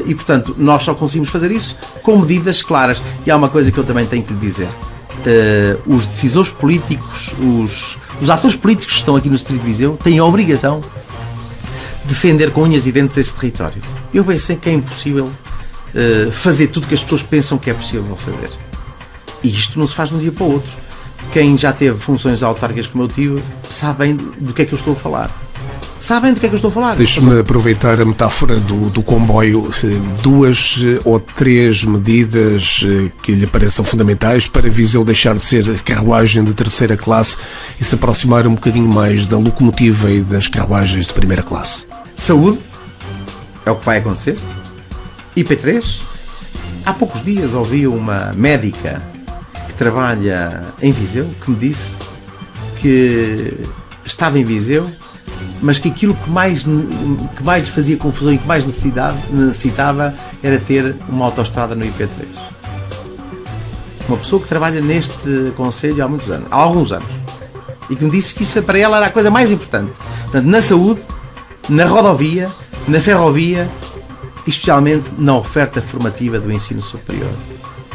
E, portanto, nós só conseguimos fazer isso com medidas claras. E há uma coisa que eu também tenho que lhe dizer. Os decisores políticos, os atores políticos que estão aqui no Distrito de Viseu têm a obrigação de defender com unhas e dentes este território. Eu pensei que é impossível fazer tudo que as pessoas pensam que é possível fazer. E isto não se faz de um dia para o outro. Quem já teve funções autárquicas como eu tive, sabe bem do que é que eu estou a falar. Sabem do que é que eu estou a falar? Deixe-me aproveitar a metáfora do comboio. 2 ou 3 medidas que lhe pareçam fundamentais para Viseu deixar de ser carruagem de terceira classe e se aproximar um bocadinho mais da locomotiva e das carruagens de primeira classe. Saúde, é o que vai acontecer. IP3. Há poucos dias ouvi uma médica que trabalha em Viseu que me disse que estava em Viseu, mas que aquilo que mais lhe fazia confusão e que mais necessitava era ter uma autoestrada no IP3. Uma pessoa que trabalha neste concelho há alguns anos, e que me disse que isso para ela era a coisa mais importante. Portanto, na saúde, na rodovia, na ferrovia, e especialmente na oferta formativa do ensino superior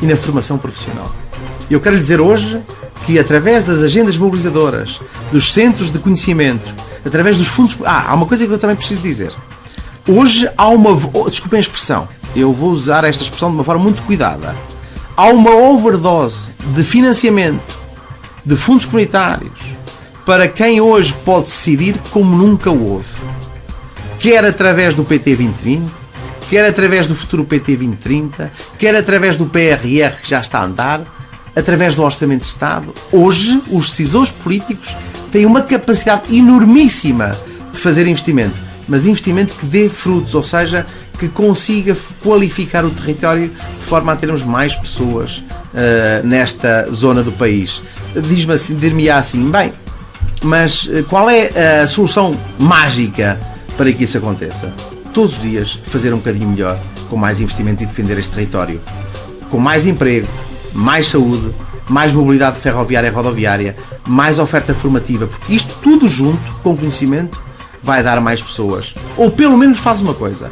e na formação profissional. Eu quero lhe dizer hoje que, através das agendas mobilizadoras, dos centros de conhecimento, através dos fundos... há uma coisa que eu também preciso dizer. Hoje há uma... Desculpem a expressão. Eu vou usar esta expressão de uma forma muito cuidada. Há uma overdose de financiamento de fundos comunitários para quem hoje pode decidir como nunca houve. Quer através do PT 2020, quer através do futuro PT 2030, quer através do PRR que já está a andar, através do Orçamento de Estado. Hoje, os decisores políticos têm uma capacidade enormíssima de fazer investimento, mas investimento que dê frutos, ou seja, que consiga qualificar o território de forma a termos mais pessoas nesta zona do país. Dir-me-á assim, bem, mas qual é a solução mágica para que isso aconteça? Todos os dias fazer um bocadinho melhor, com mais investimento e defender este território, com mais emprego, mais saúde, mais mobilidade ferroviária e rodoviária, mais oferta formativa, porque isto tudo junto, com conhecimento, vai dar a mais pessoas. Ou pelo menos faz uma coisa.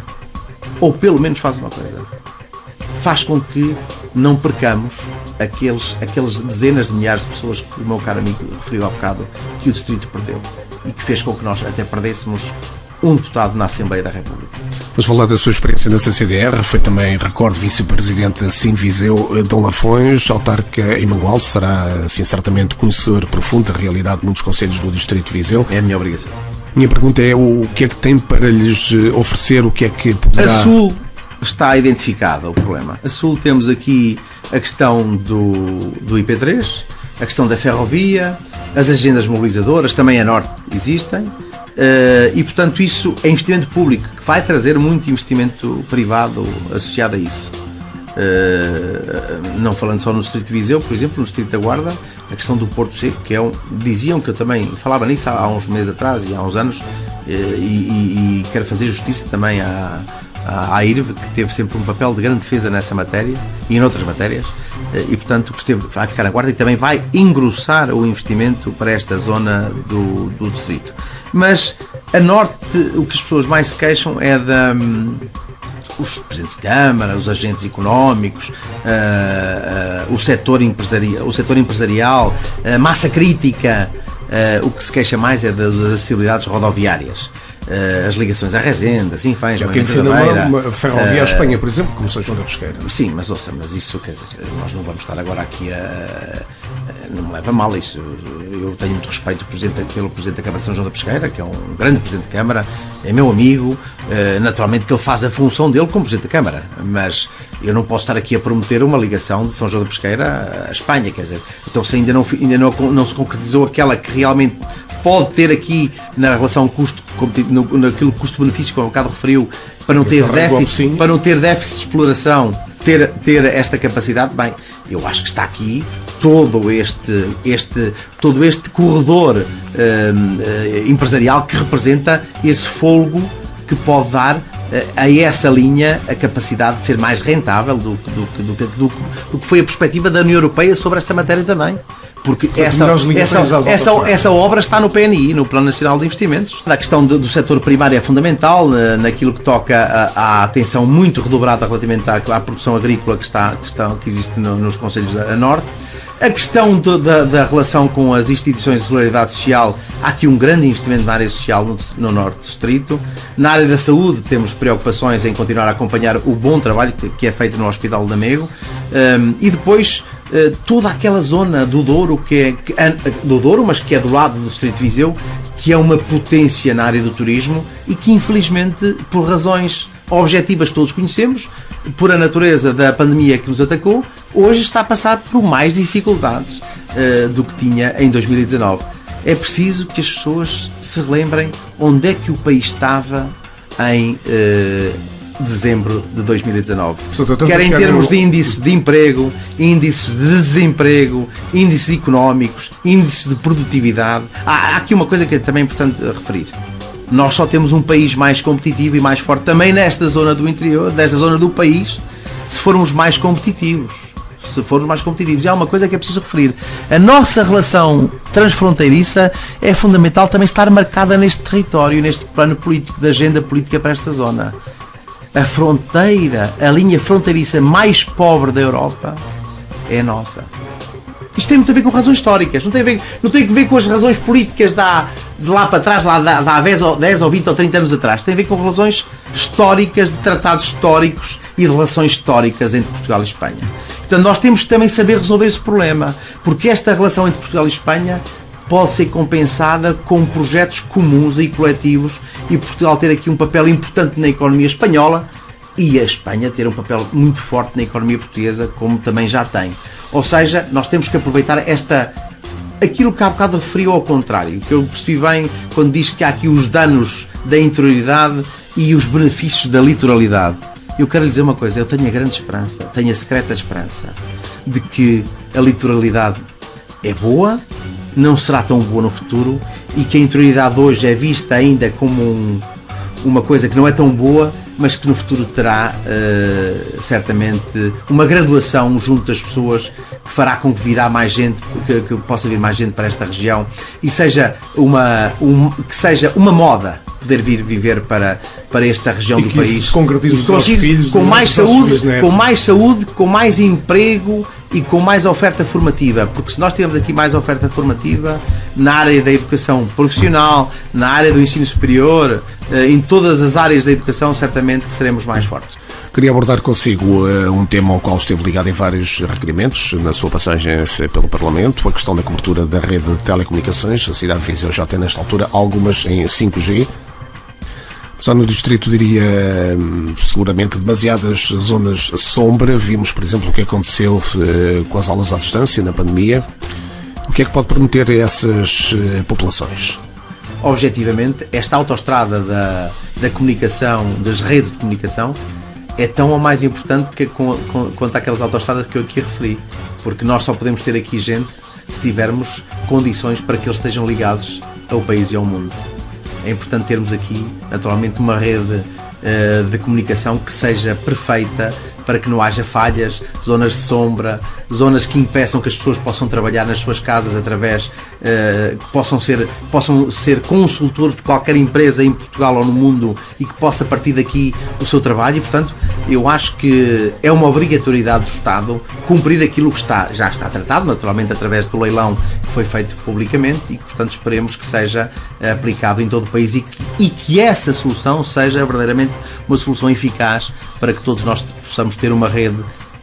Faz com que não percamos aqueles dezenas de milhares de pessoas que o meu caro amigo referiu há bocado, que o Distrito perdeu. E que fez com que nós até perdêssemos um deputado na Assembleia da República. Vamos falar da sua experiência na CCDR, foi também, recordo, vice-presidente Sim Viseu, Dom Lafões, autarca em Mangualde, será, assim, certamente conhecedor profundo da realidade de muitos concelhos do Distrito de Viseu. É a minha obrigação. Minha pergunta é o que é que tem para lhes oferecer, o que é que poderá... A Sul está identificada o problema. A Sul temos aqui a questão do IP3, a questão da ferrovia, as agendas mobilizadoras, também a Norte existem. E, portanto, isso é investimento público que vai trazer muito investimento privado associado a isso. Não falando só no Distrito de Viseu, por exemplo, no Distrito da Guarda, a questão do Porto Seco, que diziam que eu também falava nisso há uns meses atrás e há uns anos, e quero fazer justiça também à IRV, que teve sempre um papel de grande defesa nessa matéria e em outras matérias, e, portanto, que vai ficar na Guarda e também vai engrossar o investimento para esta zona do Distrito. Mas a Norte, o que as pessoas mais se queixam é os presidentes de Câmara, os agentes económicos, o setor empresarial, a massa crítica. O que se queixa mais é das acessibilidades rodoviárias. As ligações à Resende, assim faz. Quem defende uma ferrovia à Espanha, por exemplo, como São João da Pesqueira. Sim, mas isso, quer dizer, nós não vamos estar agora aqui não me leva a mal isso. Eu tenho muito respeito pelo Presidente da Câmara de São João da Pesqueira, que é um grande Presidente de Câmara, é meu amigo, naturalmente que ele faz a função dele como Presidente da Câmara, mas eu não posso estar aqui a prometer uma ligação de São João da Pesqueira à Espanha, quer dizer, então se ainda não se concretizou aquela que realmente pode ter aqui na relação naquilo custo-benefício que o bocado referiu, para não ter déficit de exploração, ter esta capacidade, bem, eu acho que está aqui todo este corredor empresarial que representa esse fôlego que pode dar a essa linha a capacidade de ser mais rentável do que foi a perspectiva da União Europeia sobre essa matéria também. Porque essa obra está no PNI, no Plano Nacional de Investimentos. A questão do setor primário é fundamental, naquilo que toca à atenção muito redobrada relativamente à produção agrícola que existe nos concelhos a norte. A questão da relação com as instituições de solidariedade social, há aqui um grande investimento na área social no norte do distrito. Na área da saúde temos preocupações em continuar a acompanhar o bom trabalho que é feito no Hospital de Lamego. E depois toda aquela zona do Douro, do Douro, mas que é do lado do distrito de Viseu, que é uma potência na área do turismo e que infelizmente, por razões objetivas que todos conhecemos, por a natureza da pandemia que nos atacou, hoje está a passar por mais dificuldades do que tinha em 2019. É preciso que as pessoas se relembrem onde é que o país estava em dezembro de 2019. Quer em termos de índices de emprego, índices de desemprego, índices económicos, índices de produtividade. Há aqui uma coisa que é também importante referir. Nós só temos um país mais competitivo e mais forte também nesta zona do interior, desta zona do país, se formos mais competitivos. E há uma coisa que é preciso referir. A nossa relação transfronteiriça é fundamental também estar marcada neste território, neste plano político, da agenda política para esta zona. A fronteira, a linha fronteiriça mais pobre da Europa é a nossa. Isto tem muito a ver com razões históricas, não tem a ver com as razões políticas de lá para trás, há 10 ou 20 ou 30 anos atrás. Tem a ver com razões históricas, de tratados históricos e de relações históricas entre Portugal e Espanha. Portanto, nós temos que também saber resolver esse problema, porque esta relação entre Portugal e Espanha pode ser compensada com projetos comuns e coletivos e Portugal ter aqui um papel importante na economia espanhola e a Espanha ter um papel muito forte na economia portuguesa, como também já tem. Ou seja, nós temos que aproveitar aquilo que há bocado referiu ao contrário, que eu percebi bem quando diz que há aqui os danos da interioridade e os benefícios da litoralidade. Eu quero lhe dizer uma coisa, eu tenho a grande esperança, tenho a secreta esperança de que a litoralidade é boa, não será tão boa no futuro e que a interioridade hoje é vista ainda como uma coisa que não é tão boa, mas que no futuro terá certamente uma graduação junto das pessoas que fará com que virá mais gente, que possa vir mais gente para esta região e seja que seja uma moda poder vir viver para esta região do país. Se concretize os nossos filhos, com mais saúde, com mais emprego e com mais oferta formativa, porque se nós tivermos aqui mais oferta formativa na área da educação profissional, na área do ensino superior, em todas as áreas da educação, certamente que seremos mais fortes. Queria abordar consigo um tema ao qual esteve ligado em vários requerimentos na sua passagem pelo Parlamento, a questão da cobertura da rede de telecomunicações. A cidade de Viseu já tem nesta altura algumas em 5G. Só no distrito, diria, seguramente demasiadas zonas sombra. Vimos, por exemplo, o que aconteceu com as aulas à distância na pandemia. O que é que pode prometer a essas populações? Objetivamente, esta autoestrada da comunicação, das redes de comunicação, é tão ou mais importante quanto aquelas autoestradas que eu aqui referi. Porque nós só podemos ter aqui gente se tivermos condições para que eles estejam ligados ao país e ao mundo. É importante termos aqui, naturalmente, uma rede de comunicação que seja perfeita para que não haja falhas, zonas de sombra, zonas que impeçam que as pessoas possam trabalhar nas suas casas através, possam ser consultor de qualquer empresa em Portugal ou no mundo e que possa partir daqui o seu trabalho. E, portanto, eu acho que é uma obrigatoriedade do Estado cumprir aquilo que já está tratado, naturalmente através do leilão que foi feito publicamente e que, portanto, esperemos que seja aplicado em todo o país e que essa solução seja verdadeiramente uma solução eficaz para que todos nós possamos ter uma rede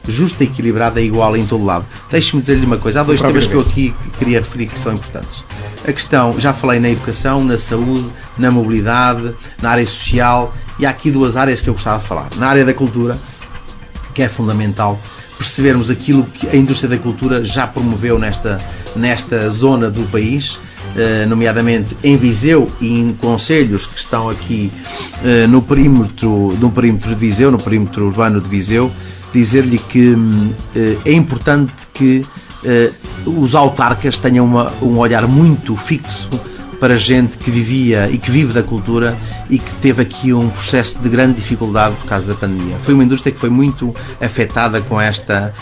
justa, equilibrada e igual em todo lado. Deixe-me dizer-lhe uma coisa. Há dois temas que eu aqui queria referir que são importantes. A questão, já falei na educação, na saúde, na mobilidade, na área social, e há aqui duas áreas que eu gostava de falar. Na área da cultura, que é fundamental percebermos aquilo que a indústria da cultura já promoveu nesta zona do país, nomeadamente em Viseu e em concelhos que estão aqui no perímetro de Viseu, no perímetro urbano de Viseu. Dizer-lhe que é importante que os autarcas tenham um olhar muito fixo para gente que vivia e que vive da cultura e que teve aqui um processo de grande dificuldade por causa da pandemia. Foi uma indústria que foi muito afetada com esta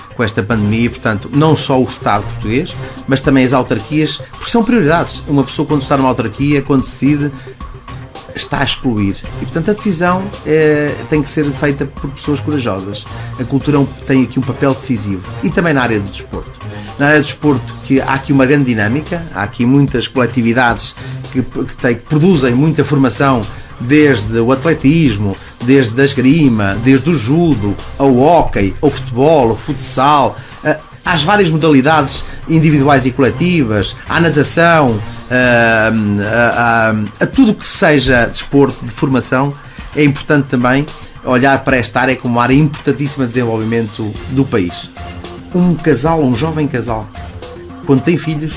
pandemia e, portanto, não só o Estado português, mas também as autarquias, porque são prioridades. Uma pessoa, quando está numa autarquia, quando decide, está a excluir. E, portanto, a decisão tem que ser feita por pessoas corajosas. A cultura tem aqui um papel decisivo. E também na área do desporto. Na área do desporto, que há aqui uma grande dinâmica, há aqui muitas coletividades que produzem muita formação, desde o atletismo, desde a esgrima, desde o judo, ao hóquei, ao futebol, ao futsal, às várias modalidades individuais e coletivas, à natação, a tudo que seja desporto de formação. É importante também olhar para esta área como uma área importantíssima de desenvolvimento do país. Um jovem casal, quando tem filhos,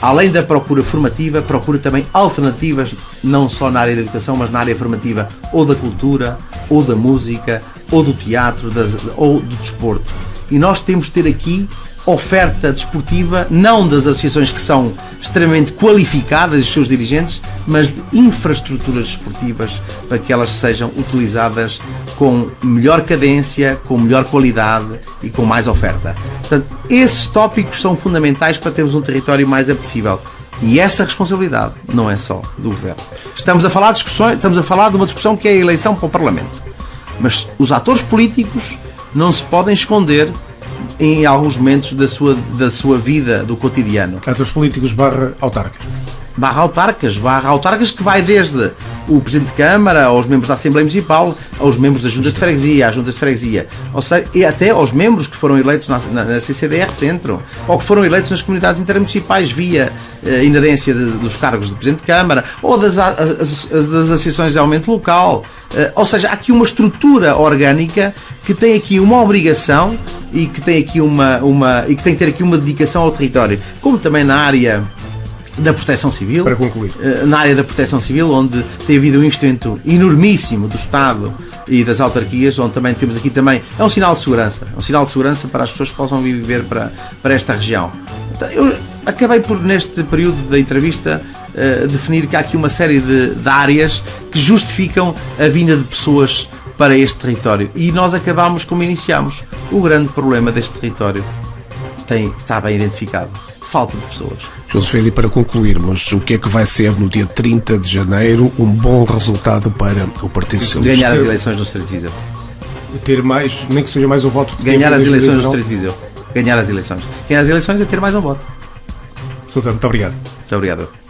além da procura formativa, procura também alternativas, não só na área da educação, mas na área formativa, ou da cultura, ou da música, ou do teatro, ou do desporto. E nós temos de ter aqui oferta desportiva, não das associações que são extremamente qualificadas, os seus dirigentes, mas de infraestruturas desportivas para que elas sejam utilizadas com melhor cadência, com melhor qualidade e com mais oferta. Portanto, esses tópicos são fundamentais para termos um território mais apetecível. E essa responsabilidade não é só do Governo. Estamos a falar de uma discussão que é a eleição para o Parlamento. Mas os atores políticos não se podem esconder em alguns momentos da sua vida, do cotidiano. Atores políticos /autarcas. Autarcas que vai desde o Presidente de Câmara, aos membros da Assembleia Municipal, aos membros das Juntas de Freguesia, às Juntas de Freguesia, ou seja, e até aos membros que foram eleitos na CCDR Centro, ou que foram eleitos nas comunidades intermunicipais via inerência dos cargos de Presidente de Câmara, ou das associações de aumento local. Ou seja, há aqui uma estrutura orgânica que tem aqui uma obrigação e que tem aqui e que tem que ter aqui uma dedicação ao território, como também na área da proteção civil. Para concluir. Na área da proteção civil, onde tem havido um investimento enormíssimo do Estado e das autarquias, onde também temos aqui é um sinal de segurança para as pessoas que possam viver para esta região. Eu acabei por, neste período da entrevista, definir que há aqui uma série de áreas que justificam a vinda de pessoas para este território. E nós acabamos como iniciamos. O grande problema deste território está bem identificado. Falta de pessoas. Josefina, e para concluirmos, o que é que vai ser no dia 30 de janeiro um bom resultado para o Partido Socialista? Ganhar as eleições no Distrito de Viseu. Ter mais, nem que seja mais um voto. Ganhar as eleições no Distrito de Viseu. Ganhar as eleições. Ganhar as eleições é ter mais um voto. Soutor, muito obrigado. Muito obrigado.